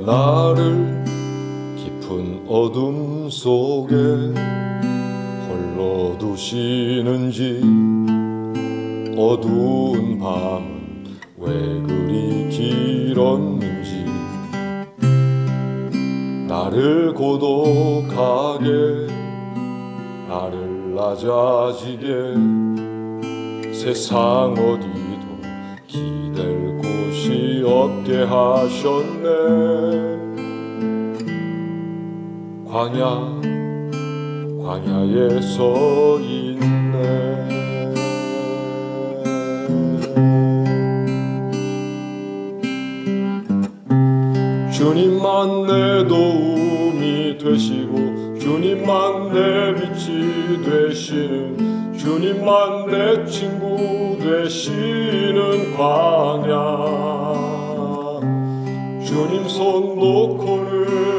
왜 나를 깊은 어둠 속에 홀로 두시는지, 어두운 밤은 왜 그리 길었는지, 나를 고독하게, 나를 낮아지게, 세상 어디도 기댈 곳이 없게 하셨네. 광야에 서 있네. 주님만 내 도움이 되시고, 주님만 내 빛이 되시는, 주님만 내 친구 되시는 광야. 주님 손 놓고는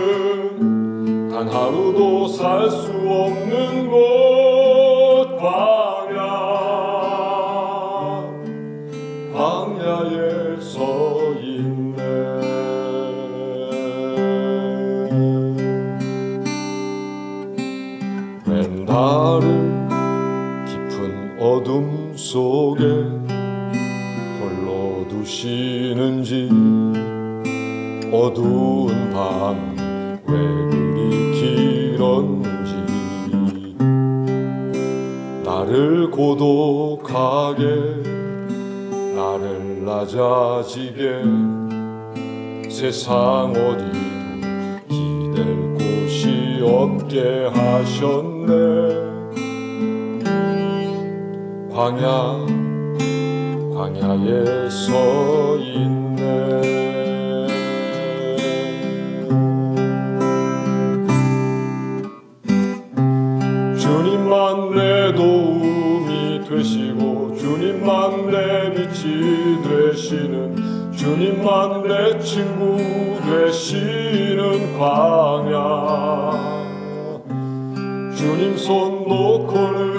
단 하루도 살 수 없는 곳, 광야에 서 있네. 웬 나를 깊은 어둠 속에 홀로 두시는지, 어두운 밤 왜 그리 길었는지, 나를 고독하게, 나를 낮아지게, 세상 어디도 기댈 곳이 없게 하셨네. 광야에 서 있네. 주님만 내 도움이 되시고, 주님만 내 빛이 되시는, 주님만 내 친구 되시는 광야. 주님 손 놓고는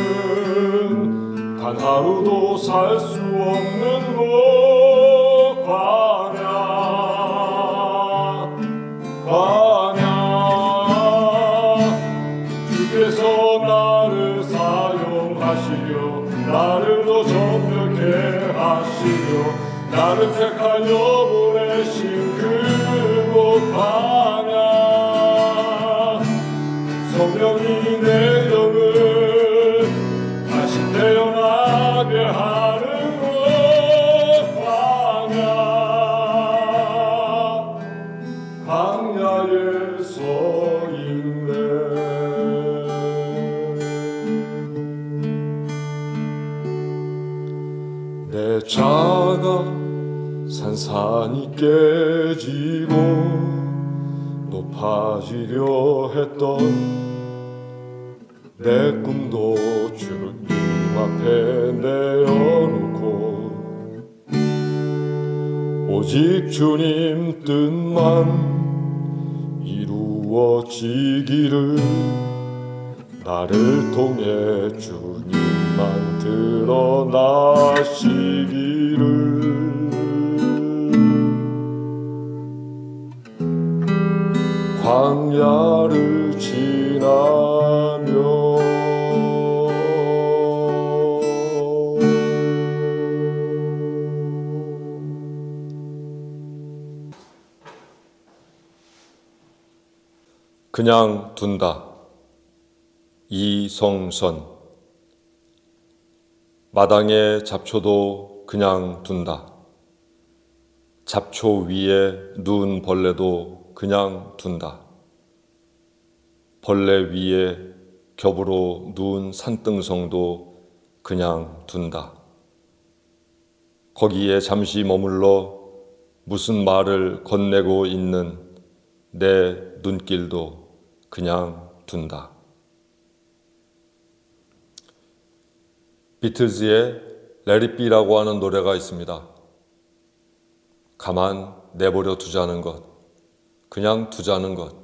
단 하루도 살 수 없는 곳, 광야. 주께서 나를 사용하시려, 나를 더 정결케 하시려, 나를 택하여 보내신 그곳 광야. 성령이 내 영을 다시 태어나게 하는 곳, 광야에 서 있네. 내 자가 산산이 깨지고 높아지려 했던 내 꿈도 주님 앞에 내어놓고, 오직 주님 뜻만 이루어지기를, 나를 통해 주님만 드러나시기를. 광야를 지나며 그냥 둔다. 이성선. 마당에 잡초도 그냥 둔다. 잡초 위에 누운 벌레도 그냥 둔다. 벌레 위에 겹으로 누운 산등성도 그냥 둔다. 거기에 잠시 머물러 무슨 말을 건네고 있는 내 눈길도 그냥 둔다. 비틀즈의 Let It Be라고 하는 노래가 있습니다. 가만 내버려 두자는 것, 그냥 두자는 것,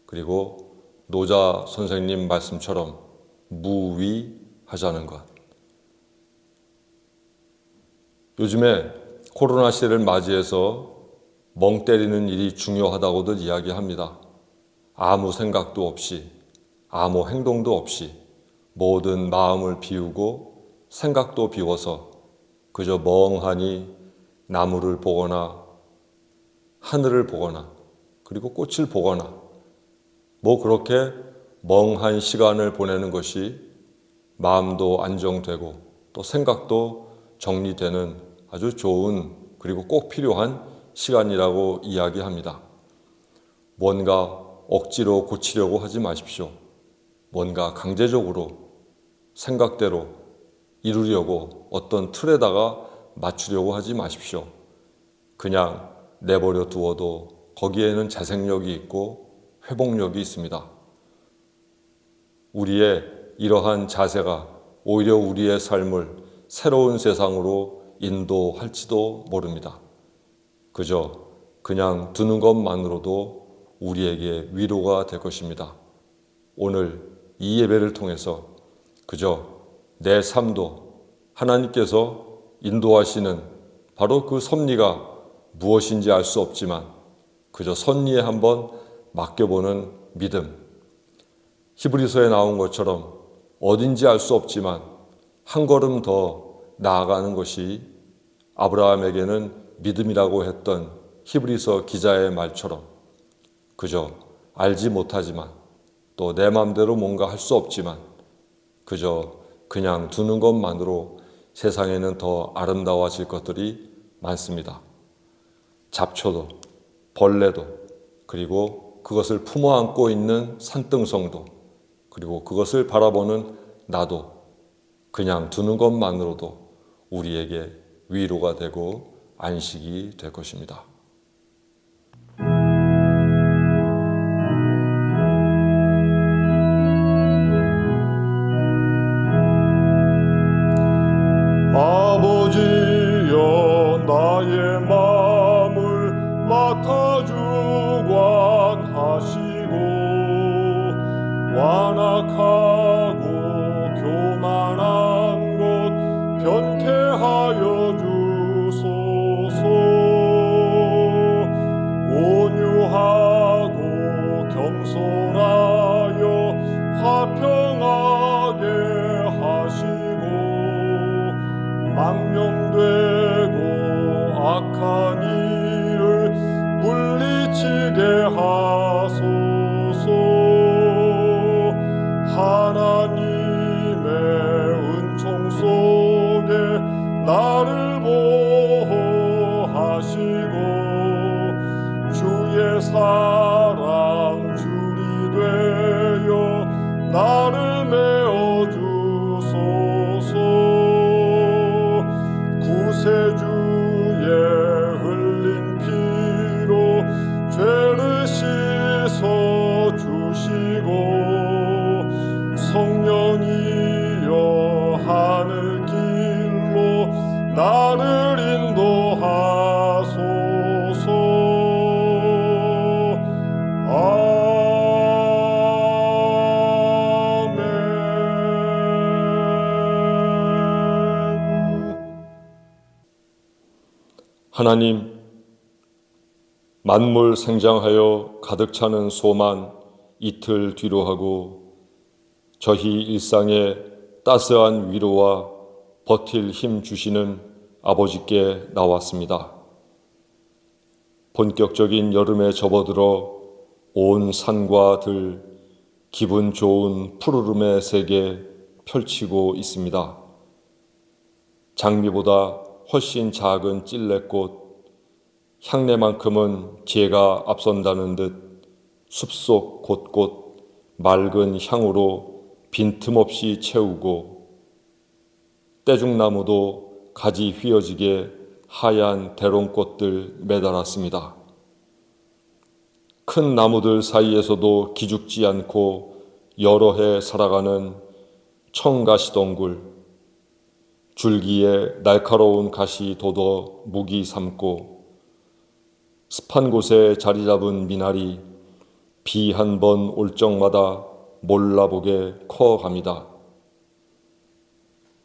그리고 노자 선생님 말씀처럼 무위하자는 것. 요즘에 코로나 시대를 맞이해서 멍 때리는 일이 중요하다고들 이야기합니다. 아무 생각도 없이, 아무 행동도 없이 모든 마음을 비우고 생각도 비워서 그저 멍하니 나무를 보거나 하늘을 보거나 그리고 꽃을 보거나 그렇게 멍한 시간을 보내는 것이 마음도 안정되고 또 생각도 정리되는 아주 좋은 그리고 꼭 필요한 시간이라고 이야기합니다. 뭔가 억지로 고치려고 하지 마십시오. 뭔가 강제적으로 생각대로 이루려고 어떤 틀에다가 맞추려고 하지 마십시오. 그냥 내버려 두어도 거기에는 재생력이 있고 회복력이 있습니다. 우리의 이러한 자세가 오히려 우리의 삶을 새로운 세상으로 인도할지도 모릅니다. 그냥 두는 것만으로도 우리에게 위로가 될 것입니다. 오늘 이 예배를 통해서 그저 내 삶도 하나님께서 인도하시는 바로 그 섭리가 무엇인지 알 수 없지만 그저 섭리에 한번 맡겨보는 믿음. 히브리서에 나온 것처럼 어딘지 알 수 없지만 한 걸음 더 나아가는 것이 아브라함에게는 믿음이라고 했던 히브리서 기자의 말처럼 그저 알지 못하지만 또 내 마음대로 뭔가 할 수 없지만 그냥 두는 것만으로 세상에는 더 아름다워질 것들이 많습니다. 잡초도 벌레도 그리고 그것을 품어 안고 있는 산등성도 그리고 그것을 바라보는 나도 그냥 두는 것만으로도 우리에게 위로가 되고 안식이 될 것입니다. 아버지여 나의 마음을 맡아주관하시고 완악하고 교만한 것 변케하여 주소서. 온유하고 겸손하여 화평하게 하시고 망령되고 악한 일을 물리치게 하소서. 하나님의 은총 속에 나를 보호하시고 주의 사랑 줄이 되어 나를 메어주소서. 구세주의 흘린 피로 죄를 씻어주시고 성령이여 하늘 길로 나를 인도하소서. 아멘. 하나님, 만물 생장하여 가득 차는 소만 이틀 뒤로 하고 저희 일상에 따스한 위로와 버틸 힘 주시는 아버지께 나왔습니다. 본격적인 여름에 접어들어 온 산과 들 기분 좋은 푸르름의 세계 펼치고 있습니다. 장미보다 훨씬 작은 찔레꽃, 향내만큼은 지혜가 앞선다는 듯 숲속 곳곳 맑은 향으로 빈틈없이 채우고 떼죽나무도 가지 휘어지게 하얀 대롱꽃들 매달았습니다. 큰 나무들 사이에서도 기죽지 않고 여러 해 살아가는 청가시덩굴, 줄기에 날카로운 가시 돋어 무기 삼고 습한 곳에 자리 잡은 미나리 비 한 번 올 적마다 몰라보게 커갑니다.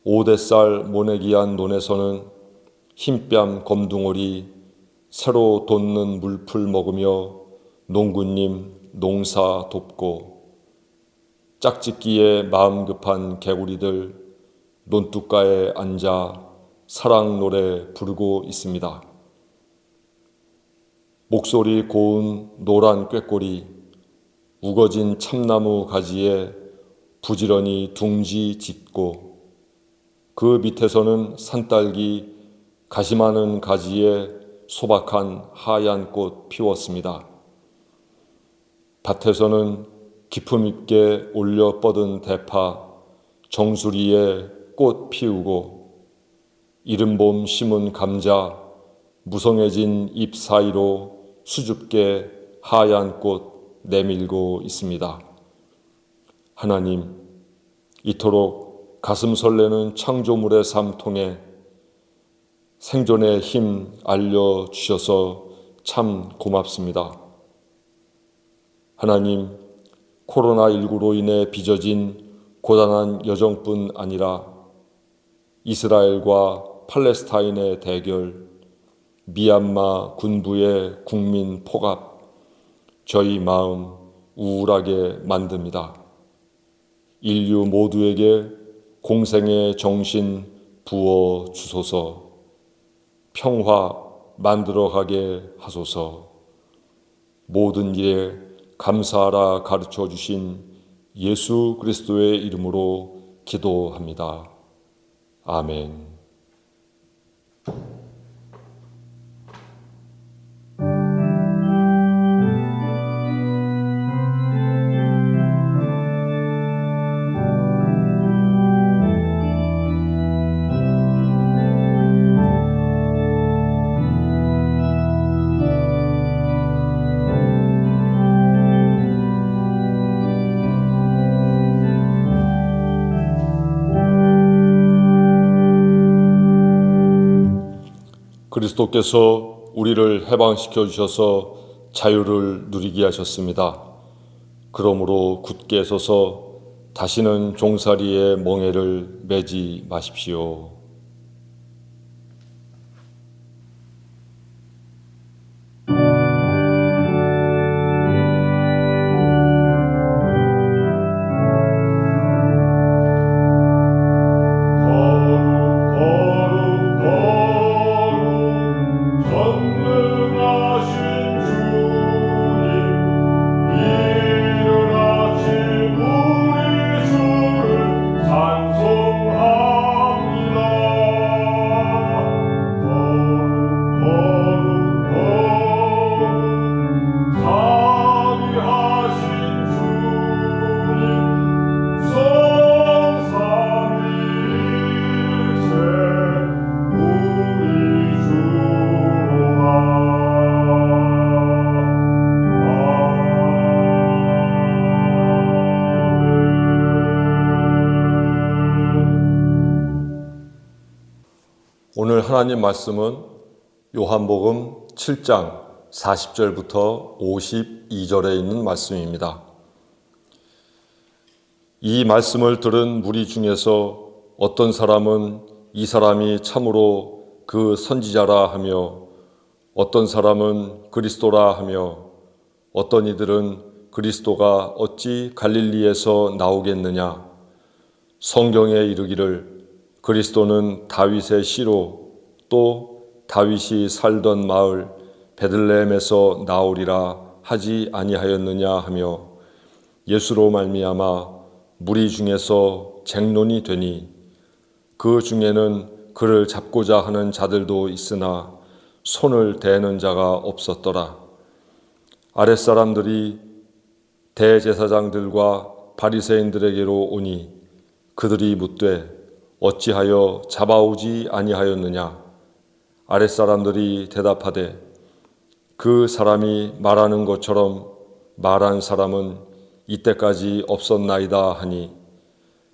5대쌀 모내기한 논에서는 흰뺨 검둥오리 새로 돋는 물풀 먹으며 농구님 농사 돕고 짝짓기에 마음 급한 개구리들 논둑가에 앉아 사랑 노래 부르고 있습니다. 목소리 고운 노란 꾀꼬리, 우거진 참나무 가지에 부지런히 둥지 짓고 그 밑에서는 산딸기 가시 많은 가지에 소박한 하얀 꽃 피웠습니다. 밭에서는 기품 있게 올려 뻗은 대파, 정수리에 꽃 피우고 이른 봄 심은 감자, 무성해진 잎 사이로 수줍게 하얀 꽃 내밀고 있습니다. 하나님, 이토록 가슴 설레는 창조물의 삶 통해 생존의 힘 알려주셔서 참 고맙습니다. 하나님, 코로나19로 인해 빚어진 고단한 여정뿐 아니라 이스라엘과 팔레스타인의 대결, 미얀마 군부의 국민 폭압, 저희 마음 우울하게 만듭니다. 인류 모두에게 공생의 정신 부어 주소서, 평화 만들어가게 하소서. 모든 일에 감사하라 가르쳐 주신 예수 그리스도의 이름으로 기도합니다. 아멘. 그리스도께서 우리를 해방시켜 주셔서 자유를 누리게 하셨습니다. 그러므로 굳게 서서 다시는 종살이의 멍에를 매지 마십시오. 오늘 하나님 말씀은 요한복음 7장 40절부터 52절에 있는 말씀입니다. 이 말씀을 들은 무리 중에서 어떤 사람은 이 사람이 참으로 그 선지자라 하며 어떤 사람은 그리스도라 하며 어떤 이들은 그리스도가 어찌 갈릴리에서 나오겠느냐, 성경에 이르기를 그리스도는 다윗의 씨로 또 다윗이 살던 마을 베들레헴에서 나오리라 하지 아니하였느냐 하며 예수로 말미암아 무리 중에서 쟁론이 되니 그 중에는 그를 잡고자 하는 자들도 있으나 손을 대는 자가 없었더라. 아랫사람들이 대제사장들과 바리새인들에게로 오니 그들이 묻되 어찌하여 잡아오지 아니하였느냐? 아랫사람들이 대답하되 그 사람이 말하는 것처럼 말한 사람은 이때까지 없었나이다 하니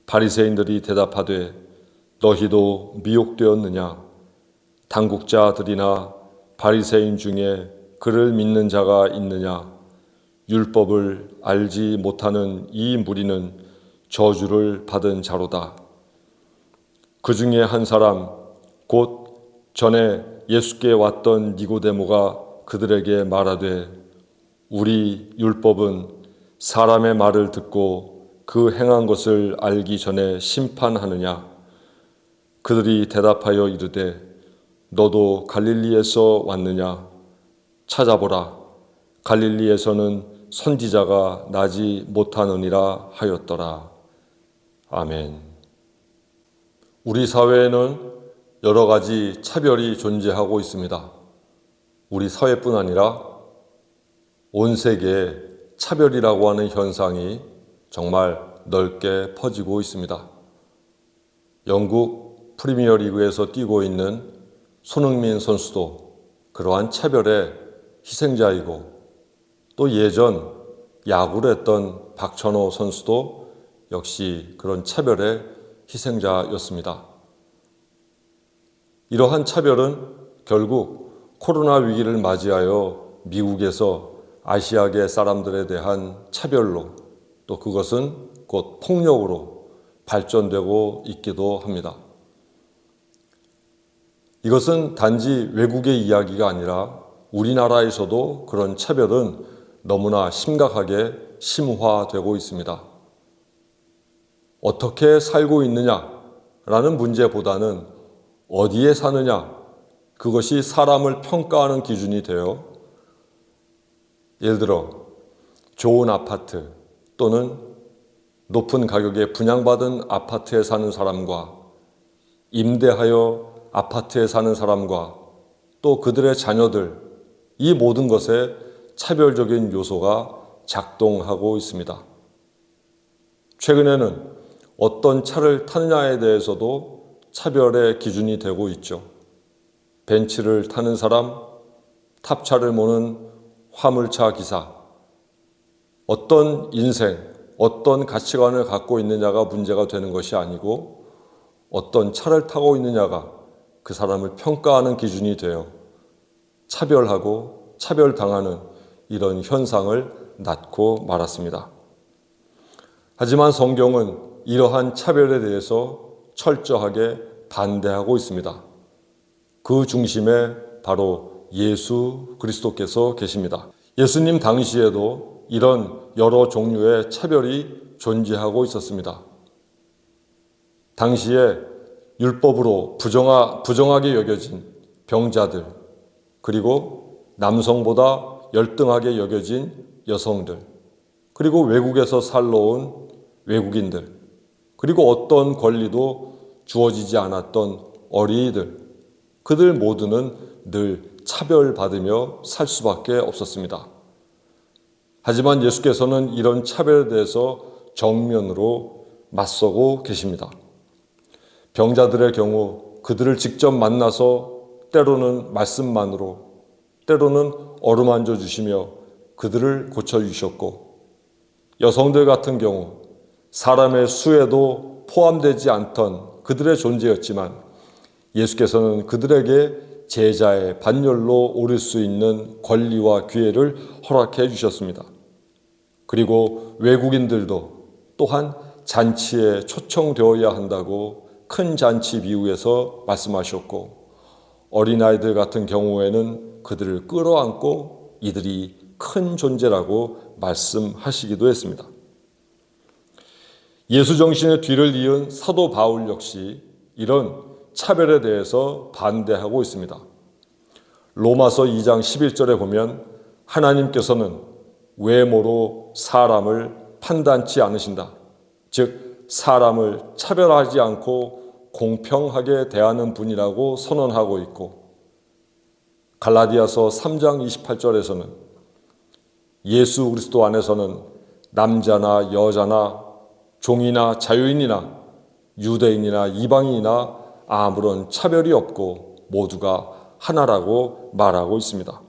바리새인들이 대답하되 너희도 미혹되었느냐? 당국자들이나 바리새인 중에 그를 믿는 자가 있느냐? 율법을 알지 못하는 이 무리는 저주를 받은 자로다. 그 중에 한 사람 곧 전에 예수께 왔던 니고데모가 그들에게 말하되 우리 율법은 사람의 말을 듣고 그 행한 것을 알기 전에 심판하느냐? 그들이 대답하여 이르되 너도 갈릴리에서 왔느냐? 찾아보라. 갈릴리에서는 선지자가 나지 못하느니라 하였더라. 아멘. 우리 사회에는 여러 가지 차별이 존재하고 있습니다. 우리 사회뿐 아니라 온 세계에 차별이라고 하는 현상이 정말 넓게 퍼지고 있습니다. 영국 프리미어리그에서 뛰고 있는 손흥민 선수도 그러한 차별의 희생자이고 또 예전 야구를 했던 박찬호 선수도 역시 그런 차별의 희생자였습니다. 이러한 차별은 결국 코로나 위기를 맞이하여 미국에서 아시아계 사람들에 대한 차별로 또 그것은 곧 폭력으로 발전되고 있기도 합니다. 이것은 단지 외국의 이야기가 아니라 우리나라에서도 그런 차별은 너무나 심각하게 심화되고 있습니다. 어떻게 살고 있느냐라는 문제보다는 어디에 사느냐, 그것이 사람을 평가하는 기준이 되어 예를 들어 좋은 아파트 또는 높은 가격에 분양받은 아파트에 사는 사람과 임대하여 아파트에 사는 사람과 또 그들의 자녀들, 이 모든 것에 차별적인 요소가 작동하고 있습니다. 최근에는 어떤 차를 타느냐에 대해서도 차별의 기준이 되고 있죠. 벤츠를 타는 사람, 탑차를 모는 화물차 기사, 어떤 인생, 어떤 가치관을 갖고 있느냐가 문제가 되는 것이 아니고 어떤 차를 타고 있느냐가 그 사람을 평가하는 기준이 되어 차별하고 차별당하는 이런 현상을 낳고 말았습니다. 하지만 성경은 이러한 차별에 대해서 철저하게 반대하고 있습니다. 그 중심에 바로 예수 그리스도께서 계십니다. 예수님 당시에도 이런 여러 종류의 차별이 존재하고 있었습니다. 당시에 율법으로 부정하게 여겨진 병자들, 그리고 남성보다 열등하게 여겨진 여성들, 그리고 외국에서 살러 온 외국인들, 그리고 어떤 권리도 주어지지 않았던 어린이들, 그들 모두는 늘 차별받으며 살 수밖에 없었습니다. 하지만 예수께서는 이런 차별에 대해서 정면으로 맞서고 계십니다. 병자들의 경우 그들을 직접 만나서 때로는 말씀만으로, 때로는 어루만져 주시며 그들을 고쳐주셨고, 여성들 같은 경우 사람의 수에도 포함되지 않던 그들의 존재였지만 예수께서는 그들에게 제자의 반열로 오를 수 있는 권리와 기회를 허락해 주셨습니다. 그리고 외국인들도 또한 잔치에 초청되어야 한다고 큰 잔치 비유에서 말씀하셨고, 어린아이들 같은 경우에는 그들을 끌어안고 이들이 큰 존재라고 말씀하시기도 했습니다. 예수 정신의 뒤를 이은 사도 바울 역시 이런 차별에 대해서 반대하고 있습니다. 로마서 2장 11절에 보면 하나님께서는 외모로 사람을 판단치 않으신다. 즉 사람을 차별하지 않고 공평하게 대하는 분이라고 선언하고 있고, 갈라디아서 3장 28절에서는 예수 그리스도 안에서는 남자나 여자나 종이나 자유인이나 유대인이나 이방인이나 아무런 차별이 없고 모두가 하나라고 말하고 있습니다.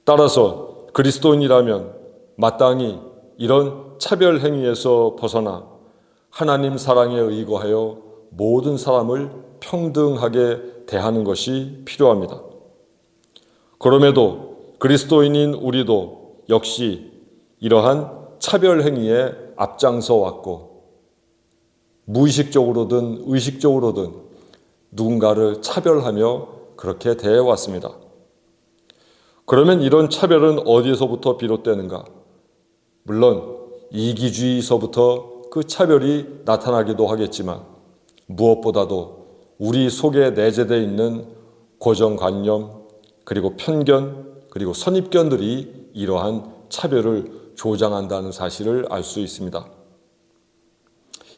따라서 그리스도인이라면 마땅히 이런 차별 행위에서 벗어나 하나님 사랑에 의거하여 모든 사람을 평등하게 대하는 것이 필요합니다. 그럼에도 그리스도인인 우리도 역시 이러한 차별 행위에 앞장서 왔고, 무의식적으로든 의식적으로든 누군가를 차별하며 그렇게 대해왔습니다. 그러면 이런 차별은 어디에서부터 비롯되는가? 물론 이기주의서부터 그 차별이 나타나기도 하겠지만 무엇보다도 우리 속에 내재되어 있는 고정관념, 그리고 편견, 그리고 선입견들이 이러한 차별을 조장한다는 사실을 알 수 있습니다.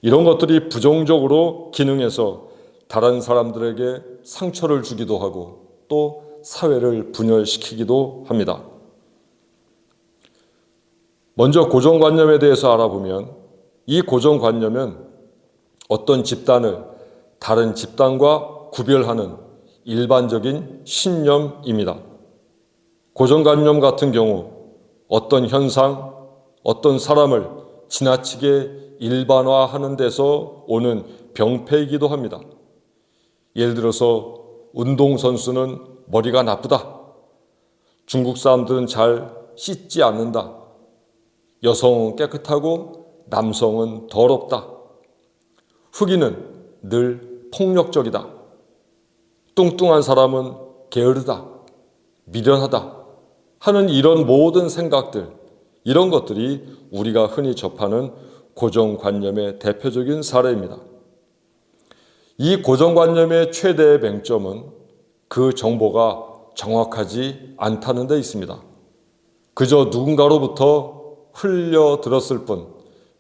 이런 것들이 부정적으로 기능해서 다른 사람들에게 상처를 주기도 하고 또 사회를 분열시키기도 합니다. 먼저 고정관념에 대해서 알아보면 이 고정관념은 어떤 집단을 다른 집단과 구별하는 일반적인 신념입니다. 고정관념 같은 경우 어떤 현상, 어떤 사람을 지나치게 일반화하는 데서 오는 병폐이기도 합니다. 예를 들어서 운동선수는 머리가 나쁘다. 중국 사람들은 잘 씻지 않는다. 여성은 깨끗하고 남성은 더럽다. 흑인은 늘 폭력적이다. 뚱뚱한 사람은 게으르다. 미련하다. 하는 이런 모든 생각들, 이런 것들이 우리가 흔히 접하는 고정관념의 대표적인 사례입니다. 이 고정관념의 최대의 맹점은 그 정보가 정확하지 않다는 데 있습니다. 그저 누군가로부터 흘려 들었을 뿐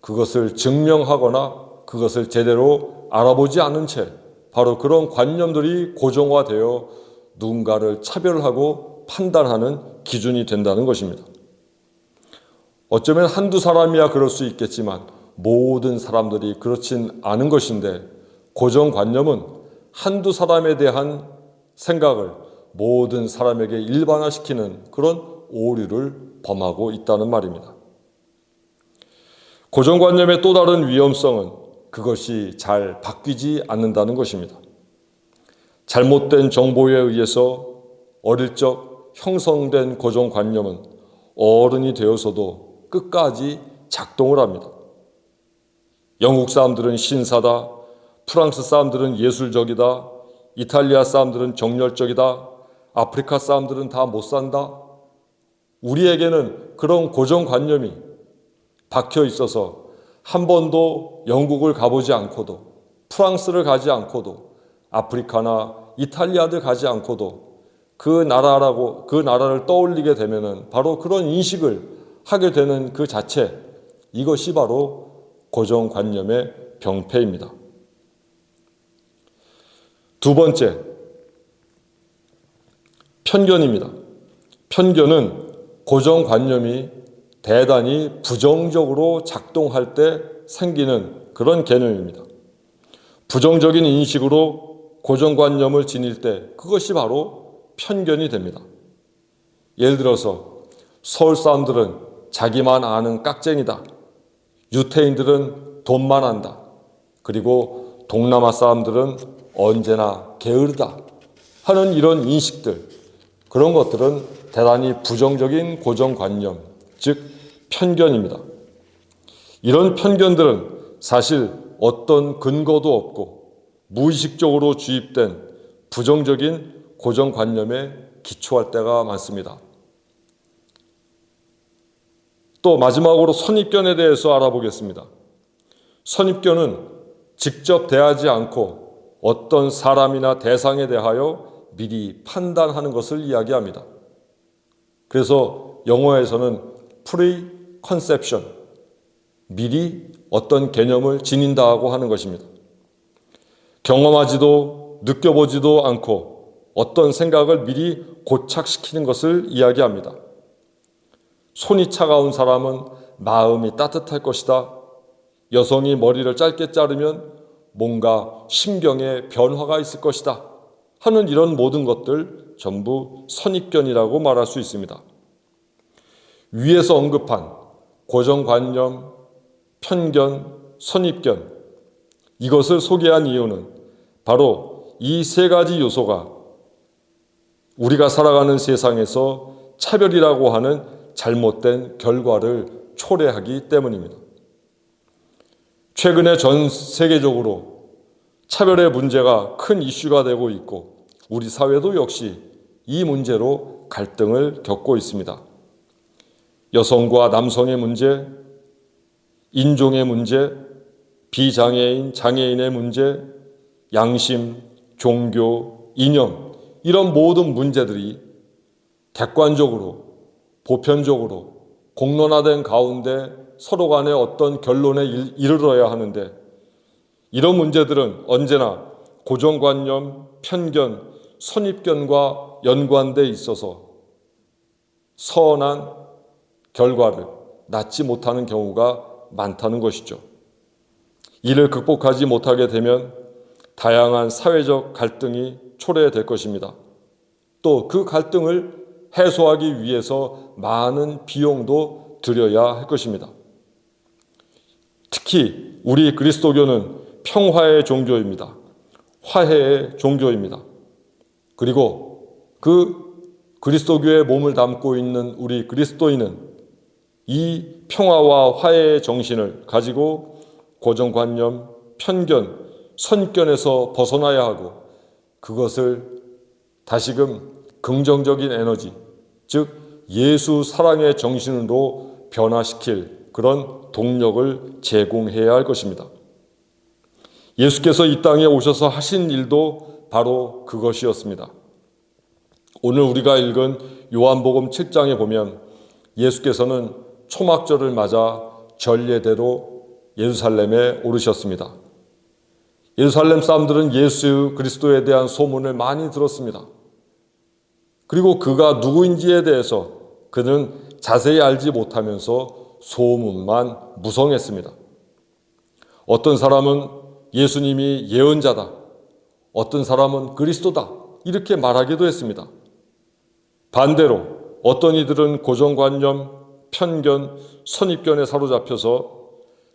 그것을 증명하거나 그것을 제대로 알아보지 않은 채 바로 그런 관념들이 고정화되어 누군가를 차별하고 판단하는 기준이 된다는 것입니다. 어쩌면 한두 사람이야 그럴 수 있겠지만 모든 사람들이 그렇진 않은 것인데 고정관념은 한두 사람에 대한 생각을 모든 사람에게 일반화시키는 그런 오류를 범하고 있다는 말입니다. 고정관념의 또 다른 위험성은 그것이 잘 바뀌지 않는다는 것입니다. 잘못된 정보에 의해서 어릴 적 형성된 고정관념은 어른이 되어서도 끝까지 작동을 합니다. 영국 사람들은 신사다, 프랑스 사람들은 예술적이다, 이탈리아 사람들은 정열적이다, 아프리카 사람들은 다 못 산다. 우리에게는 그런 고정관념이 박혀 있어서 한 번도 영국을 가보지 않고도 프랑스를 가지 않고도 아프리카나 이탈리아를 가지 않고도 그 나라를 떠올리게 되면은 바로 그런 인식을 하게 되는 그 자체, 이것이 바로 고정관념의 병폐입니다. 두 번째, 편견입니다. 편견은 고정관념이 대단히 부정적으로 작동할 때 생기는 그런 개념입니다. 부정적인 인식으로 고정관념을 지닐 때 그것이 바로 편견이 됩니다. 예를 들어서 서울 사람들은 자기만 아는 깍쟁이다. 유태인들은 돈만 안다. 그리고 동남아 사람들은 언제나 게으르다 하는 이런 인식들, 그런 것들은 대단히 부정적인 고정관념, 즉 편견입니다. 이런 편견들은 사실 어떤 근거도 없고 무의식적으로 주입된 부정적인 고정관념에 기초할 때가 많습니다. 또 마지막으로 선입견에 대해서 알아보겠습니다. 선입견은 직접 대하지 않고 어떤 사람이나 대상에 대하여 미리 판단하는 것을 이야기합니다. 그래서 영어에서는 preconception, 미리 어떤 개념을 지닌다고 하는 것입니다. 경험하지도 느껴보지도 않고 어떤 생각을 미리 고착시키는 것을 이야기합니다. 손이 차가운 사람은 마음이 따뜻할 것이다. 여성이 머리를 짧게 자르면 뭔가 심경에 변화가 있을 것이다. 하는 이런 모든 것들 전부 선입견이라고 말할 수 있습니다. 위에서 언급한 고정관념, 편견, 선입견, 이것을 소개한 이유는 바로 이 세 가지 요소가 우리가 살아가는 세상에서 차별이라고 하는 잘못된 결과를 초래하기 때문입니다. 최근에 전 세계적으로 차별의 문제가 큰 이슈가 되고 있고 우리 사회도 역시 이 문제로 갈등을 겪고 있습니다. 여성과 남성의 문제, 인종의 문제, 비장애인, 장애인의 문제, 양심, 종교, 이념, 이런 모든 문제들이 객관적으로, 보편적으로 공론화된 가운데 서로 간에 어떤 결론에 이르러야 하는데, 이런 문제들은 언제나 고정관념, 편견, 선입견과 연관돼 있어서 선한 결과를 낳지 못하는 경우가 많다는 것이죠. 이를 극복하지 못하게 되면 다양한 사회적 갈등이 초래될 것입니다. 또 그 갈등을 해소하기 위해서 많은 비용도 들여야 할 것입니다. 특히 우리 그리스도교는 평화의 종교입니다. 화해의 종교입니다. 그리고 그 그리스도교의 몸을 담고 있는 우리 그리스도인은 이 평화와 화해의 정신을 가지고 고정관념, 편견, 선입견에서 벗어나야 하고, 그것을 다시금 긍정적인 에너지, 즉 예수 사랑의 정신으로 변화시킬 그런 동력을 제공해야 할 것입니다. 예수께서 이 땅에 오셔서 하신 일도 바로 그것이었습니다. 오늘 우리가 읽은 요한복음 7장에 보면 예수께서는 초막절을 맞아 전례대로 예루살렘에 오르셨습니다. 예루살렘 사람들은 예수 그리스도에 대한 소문을 많이 들었습니다. 그리고 그가 누구인지에 대해서 그는 자세히 알지 못하면서 소문만 무성했습니다. 어떤 사람은 예수님이 예언자다, 어떤 사람은 그리스도다, 이렇게 말하기도 했습니다. 반대로 어떤 이들은 고정관념, 편견, 선입견에 사로잡혀서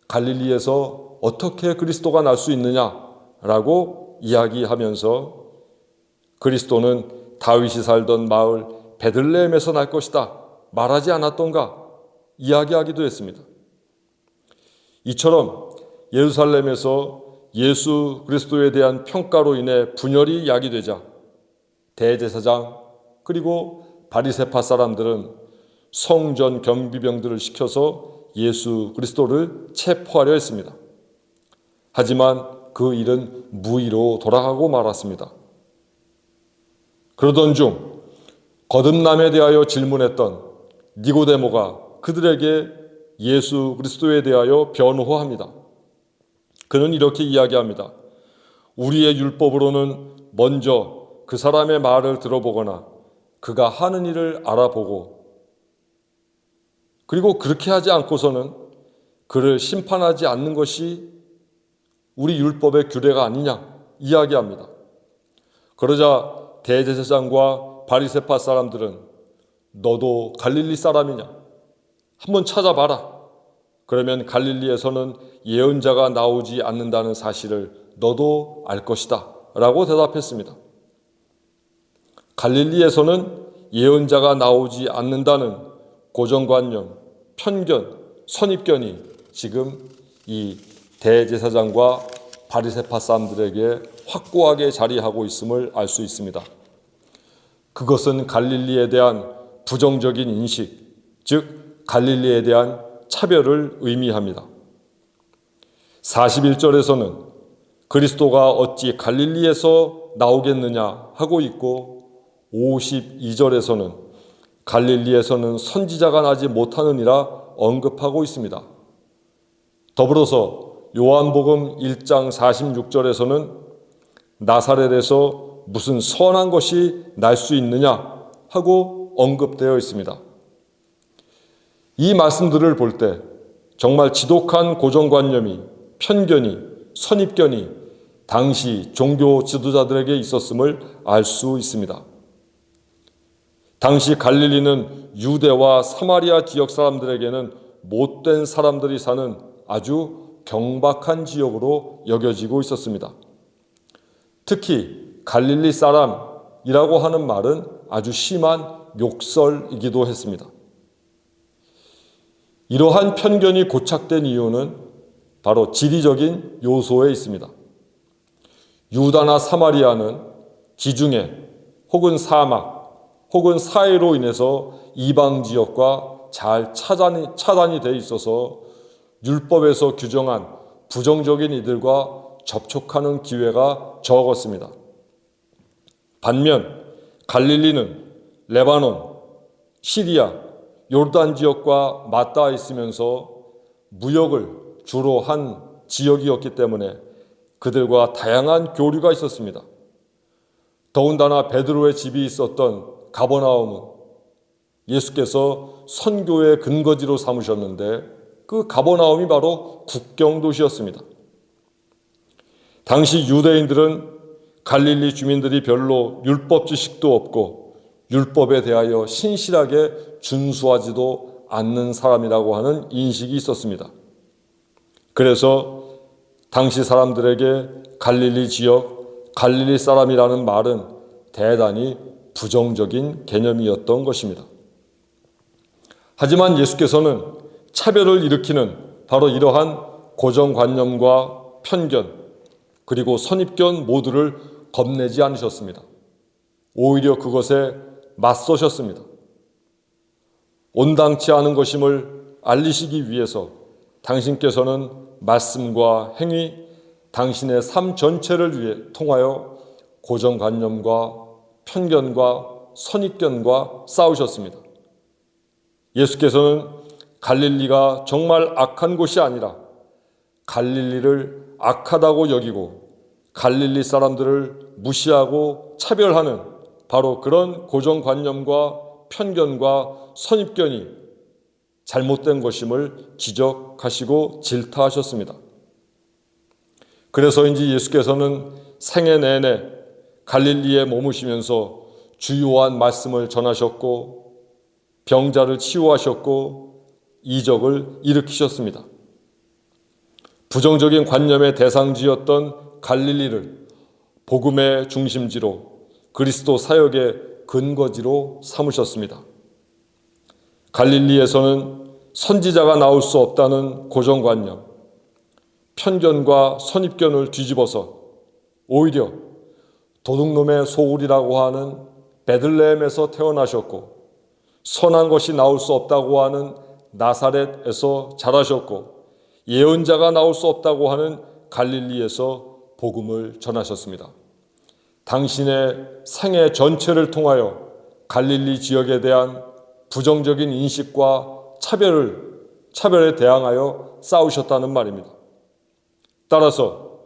갈릴리에서 어떻게 그리스도가 날 수 있느냐라고 이야기하면서 그리스도는 다윗이 살던 마을 베들레헴에서 날 것이다 말하지 않았던가 이야기하기도 했습니다. 이처럼 예루살렘에서 예수 그리스도에 대한 평가로 인해 분열이 야기되자 대제사장 그리고 바리새파 사람들은 성전 경비병들을 시켜서 예수 그리스도를 체포하려 했습니다. 하지만 그 일은 무의로 돌아가고 말았습니다. 그러던 중 거듭남에 대하여 질문했던 니고데모가 그들에게 예수 그리스도에 대하여 변호합니다. 그는 이렇게 이야기합니다. 우리의 율법으로는 먼저 그 사람의 말을 들어보거나 그가 하는 일을 알아보고, 그리고 그렇게 하지 않고서는 그를 심판하지 않는 것이 우리 율법의 규례가 아니냐 이야기합니다. 그러자 대제사장과 바리새파 사람들은 너도 갈릴리 사람이냐? 한번 찾아봐라. 그러면 갈릴리에서는 예언자가 나오지 않는다는 사실을 너도 알 것이다 라고 대답했습니다. 갈릴리에서는 예언자가 나오지 않는다는 고정관념, 편견, 선입견이 지금 이 대제사장과 바리새파 사람들에게 확고하게 자리하고 있음을 알 수 있습니다. 그것은 갈릴리에 대한 부정적인 인식, 즉 갈릴리에 대한 차별을 의미합니다. 41절에서는 그리스도가 어찌 갈릴리에서 나오겠느냐 하고 있고, 52절에서는 갈릴리에서는 선지자가 나지 못하느니라 언급하고 있습니다. 더불어서 요한복음 1장 46절에서는 나사렛에서 무슨 선한 것이 날 수 있느냐 하고 언급되어 있습니다. 이 말씀들을 볼 때 정말 지독한 고정관념이, 편견이, 선입견이 당시 종교 지도자들에게 있었음을 알 수 있습니다. 당시 갈릴리는 유대와 사마리아 지역 사람들에게는 못된 사람들이 사는 아주 경박한 지역으로 여겨지고 있었습니다. 특히 갈릴리 사람이라고 하는 말은 아주 심한 욕설이기도 했습니다. 이러한 편견이 고착된 이유는 바로 지리적인 요소에 있습니다. 유다나 사마리아는 지중해 혹은 사막 혹은 사해로 인해서 이방 지역과 잘 차단이 돼 있어서 율법에서 규정한 부정적인 이들과 접촉하는 기회가 적었습니다. 반면 갈릴리는 레바논, 시리아, 요르단 지역과 맞닿아 있으면서 무역을 주로 한 지역이었기 때문에 그들과 다양한 교류가 있었습니다. 더군다나 베드로의 집이 있었던 가버나움은 예수께서 선교의 근거지로 삼으셨는데 그 가버나움이 바로 국경 도시였습니다. 당시 유대인들은 갈릴리 주민들이 별로 율법 지식도 없고 율법에 대하여 신실하게 준수하지도 않는 사람이라고 하는 인식이 있었습니다. 그래서 당시 사람들에게 갈릴리 지역, 갈릴리 사람이라는 말은 대단히 부정적인 개념이었던 것입니다. 하지만 예수께서는 차별을 일으키는 바로 이러한 고정관념과 편견 그리고 선입견 모두를 겁내지 않으셨습니다. 오히려 그것에 맞서셨습니다. 온당치 않은 것임을 알리시기 위해서 당신께서는 말씀과 행위, 당신의 삶 전체를 통하여 고정관념과 편견과 선입견과 싸우셨습니다. 예수께서는 갈릴리가 정말 악한 곳이 아니라 갈릴리를 악하다고 여기고 갈릴리 사람들을 무시하고 차별하는 바로 그런 고정관념과 편견과 선입견이 잘못된 것임을 지적하시고 질타하셨습니다. 그래서인지 예수께서는 생애 내내 갈릴리에 머무시면서 주요한 말씀을 전하셨고 병자를 치유하셨고 이적을 일으키셨습니다. 부정적인 관념의 대상지였던 갈릴리를 복음의 중심지로 그리스도 사역의 근거지로 삼으셨습니다. 갈릴리에서는 선지자가 나올 수 없다는 고정관념, 편견과 선입견을 뒤집어서 오히려 도둑놈의 소울이라고 하는 베들레헴에서 태어나셨고 선한 것이 나올 수 없다고 하는 나사렛에서 자라셨고 예언자가 나올 수 없다고 하는 갈릴리에서 복음을 전하셨습니다. 당신의 생애 전체를 통하여 갈릴리 지역에 대한 부정적인 인식과 차별에 대항하여 싸우셨다는 말입니다. 따라서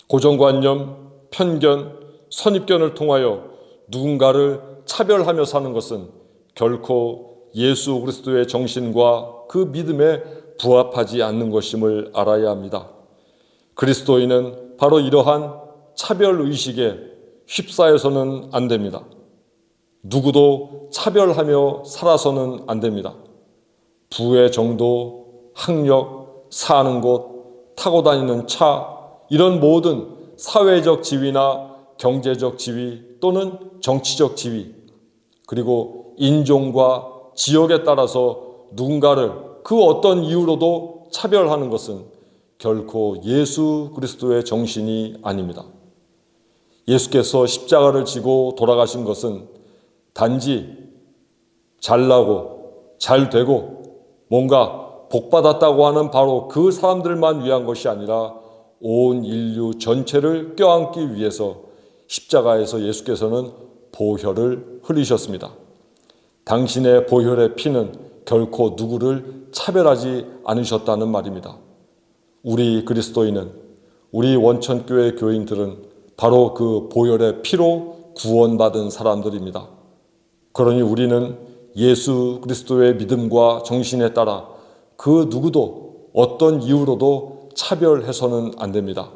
고정관념, 편견, 선입견을 통하여 누군가를 차별하며 사는 것은 결코 예수 그리스도의 정신과 그 믿음에 부합하지 않는 것임을 알아야 합니다. 그리스도인은 바로 이러한 차별의식에 휩싸여서는 안 됩니다. 누구도 차별하며 살아서는 안 됩니다. 부의 정도, 학력, 사는 곳, 타고 다니는 차, 이런 모든 사회적 지위나 경제적 지위 또는 정치적 지위, 그리고 인종과 지역에 따라서 누군가를 그 어떤 이유로도 차별하는 것은 결코 예수 그리스도의 정신이 아닙니다. 예수께서 십자가를 지고 돌아가신 것은 단지 잘나고 잘되고 뭔가 복받았다고 하는 바로 그 사람들만 위한 것이 아니라 온 인류 전체를 껴안기 위해서 십자가에서 예수께서는 보혈을 흘리셨습니다. 당신의 보혈의 피는 결코 누구를 차별하지 않으셨다는 말입니다. 우리 그리스도인은, 우리 원천교회 교인들은 바로 그 보혈의 피로 구원받은 사람들입니다. 그러니 우리는 예수 그리스도의 믿음과 정신에 따라 그 누구도 어떤 이유로도 차별해서는 안 됩니다.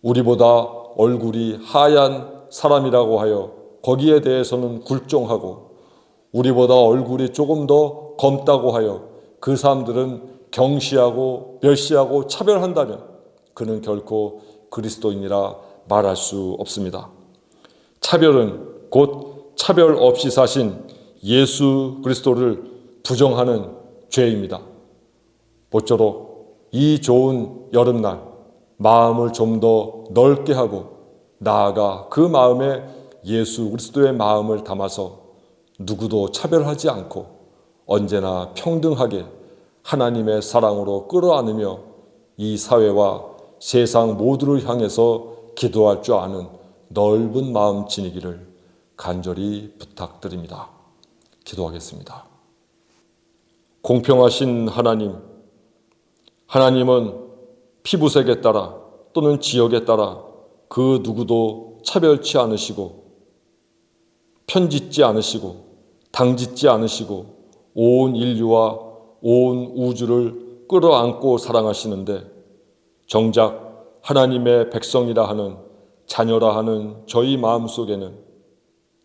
우리보다 얼굴이 하얀 사람이라고 하여 거기에 대해서는 굴종하고 우리보다 얼굴이 조금 더 검다고 하여 그 사람들은 경시하고 멸시하고 차별한다면 그는 결코 그리스도인이라 말할 수 없습니다. 차별은 곧 차별 없이 사신 예수 그리스도를 부정하는 죄입니다. 모쪼록 이 좋은 여름날 마음을 좀 더 넓게 하고 나아가 그 마음에 예수 그리스도의 마음을 담아서 누구도 차별하지 않고 언제나 평등하게 하나님의 사랑으로 끌어안으며 이 사회와 세상 모두를 향해서 기도할 줄 아는 넓은 마음 지니기를 간절히 부탁드립니다. 기도하겠습니다. 공평하신 하나님, 하나님은 피부색에 따라 또는 지역에 따라 그 누구도 차별치 않으시고 편짓지 않으시고 당짓지 않으시고 온 인류와 온 우주를 끌어안고 사랑하시는데 정작 하나님의 백성이라 하는 자녀라 하는 저희 마음속에는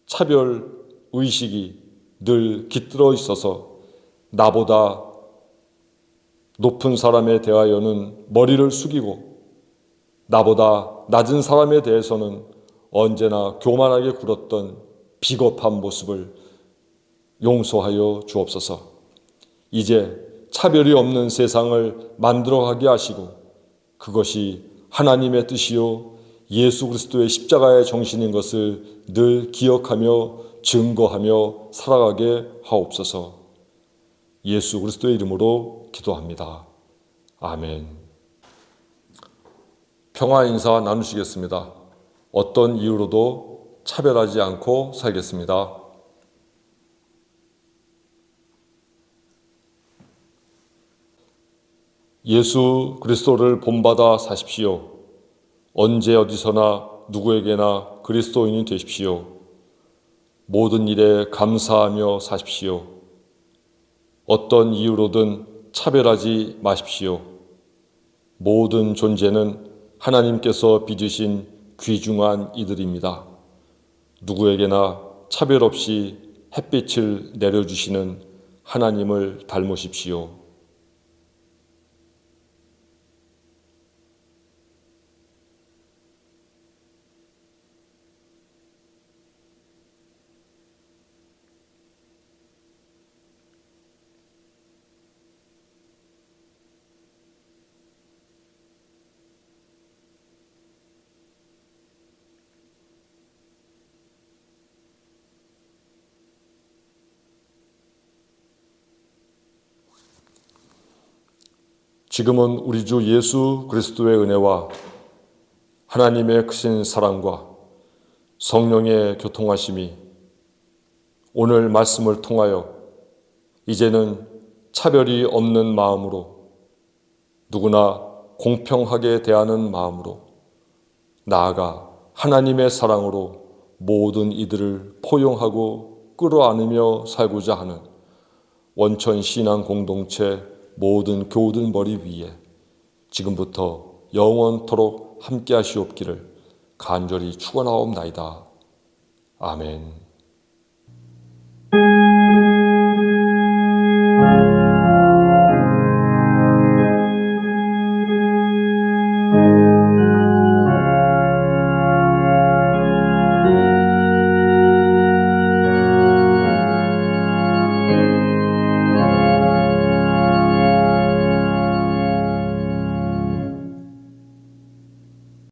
차별 의식이 늘 깃들어 있어서 나보다 높은 사람에 대하여는 머리를 숙이고 나보다 낮은 사람에 대해서는 언제나 교만하게 굴었던 비겁한 모습을 용서하여 주옵소서. 이제 차별이 없는 세상을 만들어가게 하시고 그것이 하나님의 뜻이요 예수 그리스도의 십자가의 정신인 것을 늘 기억하며 증거하며 살아가게 하옵소서. 예수 그리스도의 이름으로 기도합니다. 아멘. 평화 인사 나누시겠습니다. 어떤 이유로도 차별하지 않고 살겠습니다. 예수 그리스도를 본받아 사십시오. 언제 어디서나 누구에게나 그리스도인이 되십시오. 모든 일에 감사하며 사십시오. 어떤 이유로든 차별하지 마십시오. 모든 존재는 하나님께서 빚으신 귀중한 이들입니다. 누구에게나 차별 없이 햇빛을 내려주시는 하나님을 닮으십시오. 지금은 우리 주 예수 그리스도의 은혜와 하나님의 크신 사랑과 성령의 교통하심이 오늘 말씀을 통하여 이제는 차별이 없는 마음으로 누구나 공평하게 대하는 마음으로 나아가 하나님의 사랑으로 모든 이들을 포용하고 끌어안으며 살고자 하는 원천 신앙 공동체 모든 교우들 머리 위에 지금부터 영원토록 함께 하시옵기를 간절히 축원하옵나이다. 아멘.